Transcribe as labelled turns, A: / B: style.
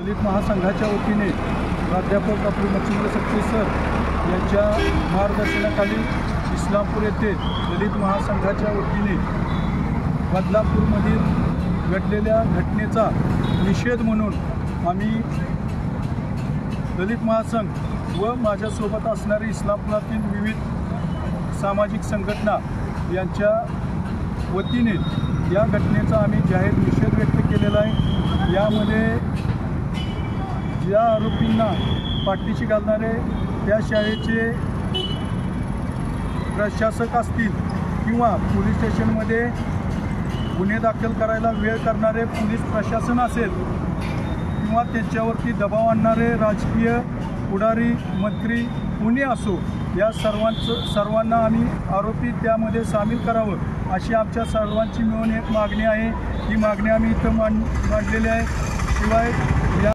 A: दलित महासंघाच्या वतीने प्राध्यापक डॉक्टर मच्छिंद्र सकटे सर यांच्या मार्गदर्शनाखाली इस्लामपूर येथे दलित महासंघाच्या वतीने बदलापूरमधील घडलेल्या घटनेचा निषेध म्हणून आम्ही दलित महासंघ व माझ्यासोबत असणारे इस्लामपुरातील विविध सामाजिक संघटना यांच्या वतीने या घटनेचा आम्ही जाहीर निषेध व्यक्त केलेला आहे। यामध्ये ज्या आरोपींना पाठीशी घालणारे त्या शाळेचे प्रशासक असतील किंवा पोलीस स्टेशनमध्ये गुन्हे दाखल करायला वेळ करणारे पोलीस प्रशासन असेल किंवा त्यांच्यावरती दबाव आणणारे राजकीय पुढारी मंत्री कुणी असो, या सर्वांना आम्ही आरोपी त्यामध्ये सामील करावं अशी आमच्या सर्वांची मिळून एक मागणी आहे। ही मागणी आम्ही इथं मांडलेली आहे। शिवाय